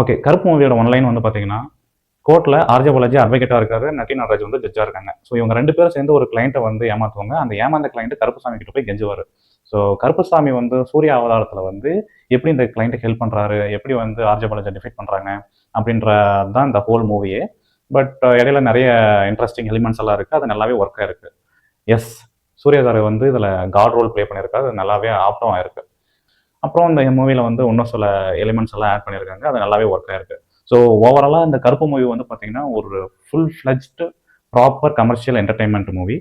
Okay. கருப்பு மூவியோட one line வந்து பார்த்தீங்கன்னா, கோர்ட்ல ஆர்ஜே பாலாஜி அட்வொகேட்டா இருக்காரு. நட்டி நடராஜ் வந்து ஜட்ஜா இருக்காங்க. ஸோ இவங்க 2 பேரும் சேர்ந்து ஒரு கிளையண்ட்ட வந்து ஏமாத்துவாங்க. அந்த ஏமாந்த கிளையண்ட் கருப்புசாமி கிட்ட போய் கெஞ்சுவாரு. ஸோ கருப்புசாமி வந்து சூர்யா அவதாரத்துல வந்து எப்படி இந்த கிளையண்ட்டுக்கு ஹெல்ப் பண்றாரு, எப்படி வந்து ஆர்ஜே பாலாஜிய டிஃபீட் பண்றாங்க அப்படின்றது தான் இந்த ஹோல் மூவியே. பட் இடையில நெறைய இன்ட்ரஸ்டிங் எலிமெண்ட்ஸ் எல்லாம் இருக்கு. அது நல்லாவே ஒர்க் ஆயிருக்கு. எஸ். சூர்யா சார் வந்து இதுல காட் ரோல் ப்ளே பண்ணியிருக்காரு. அது நல்லாவே ஆப்டும் ஆயிருக்கு. அப்புறம் இந்த மூவில வந்து இன்னும் சில எலிமெண்ட்ஸ் எல்லாம் ஆட் பண்ணியிருக்காங்க. அது நல்லாவே ஒர்க் ஆயிருக்கு. ஸோ ஓவராலா இந்த கருப்பு மூவி வந்து பார்த்தீங்கன்னா, ஒரு full fledged proper commercial entertainment movie.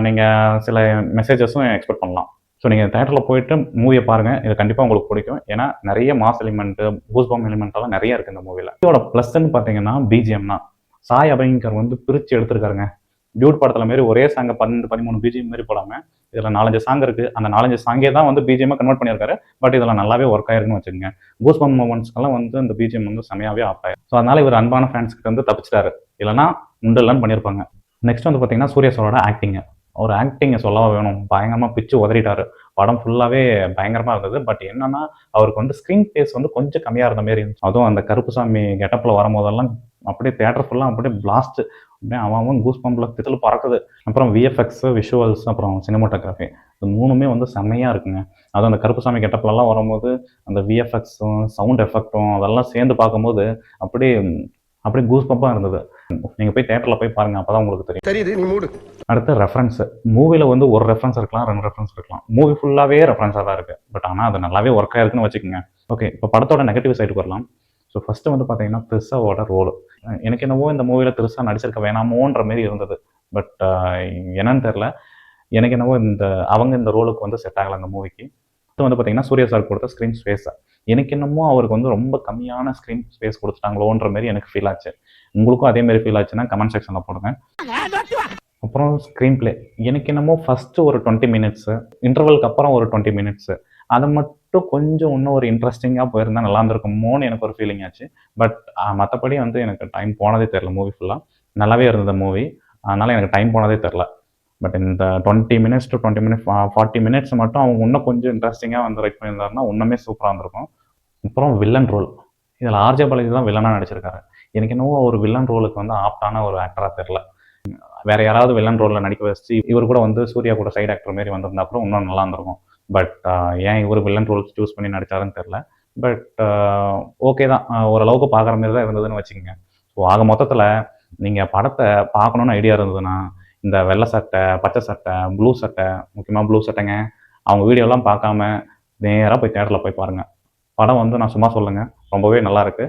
நீங்க சில மெசேஜஸும் எக்ஸ்பெக்ட் பண்ணலாம். ஸோ நீங்க தியேட்டர்ல போயிட்டு மூவிய பாருங்க. இது கண்டிப்பா உங்களுக்கு பிடிக்கும். ஏன்னா நெறைய மாஸ் எலிமெண்ட், கூஸ்பம்ப் எலிமெண்ட் எல்லாம் நெறைய இருக்கு இந்த மூவில. இதோட பிளஸ்ன்னு பார்த்தீங்கன்னா, பிஜிஎம் தான். சாய் அபயங்கர் வந்து பிரிச்சு எடுத்திருக்காருங்க. டியூட் படத்துல மாரி ஒரே சாங்க 12, 13 பிஜிஎம் மாரி போடாம, இதுல 4, 5 சாங் இருக்கு. அந்த 4, 5 சாங்கே தான் வந்து பிஜிஎம்மா கன்வெர்ட் பண்ணியிருக்காரு. பட் இதுல நல்லாவே ஒர்க் ஆயிருக்குன்னு வச்சுக்கங்க. கூஸ்பம்ப் மொமெண்ட்ஸ்க்கெல்லாம் வந்து இந்த பிஜிஎம் வந்து செமையாவே ஆப்ட் ஆயிரும். ஸோ அதனால இவர் அன்பான ஃபேன்ஸ் கிட்ட வந்து தப்பிச்சிட்டாரு. இல்லன்னா உண்டு இல்லன்னு பண்ணியிருப்பாங்க. நெக்ஸ்ட் வந்து பார்த்தீங்கன்னா, சூர்யா சாரோட ஆக்டிங். அவர் ஆக்டிங்க சொல்லவா வேணும். பயங்கரமா பிச்சு உதறிட்டாரு. படம் ஃபுல்லாவே பயங்கரமா இருந்தது. பட் என்னன்னா, அவருக்கு வந்து ஸ்க்ரீன் ஸ்பேஸ் வந்து கொஞ்சம் கம்மியா இருந்த மாரி இருந்துச்சு. அதுவும் அந்த கருப்புசாமி கெட்டப்ல வரும்போதெல்லாம் அப்படியே தியேட்டர் ஃபுல்லா அப்படியே பிளாஸ்ட். அப்படியே அவன் கூஸ் பம்ப்ல திடல் பறக்குது. அப்புறம் விஎஃப்எக்ஸ், விஷுவல்ஸ் அப்புறம் சினிமாட்டோகிராஃபி. இது 3மே வந்து செம்மையா இருக்குங்க. அதுவும் அந்த கருப்புசாமி கெட்டப்லலாம் வரும்போது, அந்த விஎஃப்எக்ஸும், சவுண்ட் எஃபெக்ட்டும் அதெல்லாம் சேர்ந்து பார்க்கும்போது அப்படியே அப்படியே கூஸ் பம்பா இருந்தது. நீங்க போய் தியேட்டர்ல போய் பாருங்க. அப்பதான் உங்களுக்கு தெரியும். தெரியுது, நீ மூடு. அடுத்து ரெஃபரன்ஸ். மூவில வந்து ஒரு ரெஃபரன்ஸ் இருக்கலாம், 2 ரெஃபரன்ஸ் இருக்கலாம். மூவி ஃபுல்லாவே ரெஃபரன்ஸா தான் இருக்கு. பட் ஆனா அது நல்லாவே ஒர்க் ஆயிருக்குன்னு வச்சுக்கங்க. ஓகே. இப்போ படத்தோட நெகட்டிவ் சைடுக்கு வரலாம். ஸோ ஃபர்ஸ்ட் வந்து பார்த்தீங்கன்னா, த்ரிஷாவோட ரோல். எனக்கு என்னவோ இந்த மூவில த்ரிஷா நடிச்சிருக்க வேணாமோன்ற மாரி இருந்தது. பட் என்னன்னு தெரியல. எனக்கு என்னவோ அவங்க இந்த ரோலுக்கு வந்து செட் ஆகல அந்த மூவிக்கு. அடுத்து வந்து பார்த்தீங்கன்னா, சூர்யா சார் கொடுத்த ஸ்க்ரீன் ஸ்பேஸ். எனக்கு என்னமோ அவருக்கு வந்து ரொம்ப கம்மியான ஸ்க்ரீன் ஸ்பேஸ் குடுத்துட்டாங்களோன்ற மாரி எனக்கு ஃபீல் ஆச்சு. உங்களுக்கும் அதே மாரி ஃபீல் ஆச்சுன்னா கமெண்ட் செக்ஷன்ல போடுங்க. அப்புறம் ஸ்க்ரீன் பிளே. எனக்கு என்னமோ ஃபர்ஸ்ட் ஒரு 20 மினிட்ஸ், இன்டர்வலுக்கு அப்புறம் ஒரு 20 மினிட்ஸ் அது மட்டும் கொஞ்சம் இன்னும் ஒரு இன்ட்ரஸ்டிங்கா போயிருந்தா நல்லா இருந்திருக்குமோன்னு எனக்கு ஒரு ஃபீலிங் ஆச்சு. பட் மத்தபடி வந்து எனக்கு டைம் போனதே தெரியல மூவி ஃபுல்லா. நல்லாவே இருந்தது மூவி. அதனால எனக்கு டைம் போனதே தெரியல. பட் இந்த 20 மினிட்ஸ் டூ 20 மினிட்ஸ் 40 மினிட்ஸ் மட்டும் அவங்க இன்னும் கொஞ்சம் இன்ட்ரஸ்டிங்கா வந்து ரைட் பண்ணியிருந்தாருன்னா இன்னுமே சூப்பரா இருந்திருக்கும். அப்புறம் வில்லன் ரோல். இதுல ஆர்ஜே பாலாஜி தான் வில்லனா நடிச்சிருக்காரு. எனக்கு என்னவோ ஒரு வில்லன் ரோலுக்கு வந்து ஆப்டான ஒரு ஆக்டரா தெரியல. வேற யாராவது வில்லன் ரோல்ல நடிக்க வச்சு இவர் கூட வந்து சூர்யா கூட சைடு ஆக்டர் மாரி வந்திருந்தா கூட இன்னும் நல்லா இருந்திருக்கும். பட் ஏன் இவர் வில்லன் ரோல் சூஸ் பண்ணி நடிச்சாருன்னு தெரியல. பட் ஓகே தான். ஓரளவுக்கு பார்க்குற மாரி தான் இருந்ததுன்னு வச்சுக்கங்க. ஸோ ஆக மொத்தத்துல நீங்க படத்த பார்க்கணும்னு ஐடியா இருந்ததுன்னா, இந்த வெள்ள சட்டை, பச்சை சட்டை, ப்ளூ சட்டை, முக்கியமா ப்ளூ சட்டைங்க. அவங்க வீடியோலாம் பார்க்காம நேரா போய் தியேட்டர்ல போய் பாருங்க. படம் வந்து நான் சும்மா சொல்லங்க. ரொம்பவே நல்லா இருக்கு.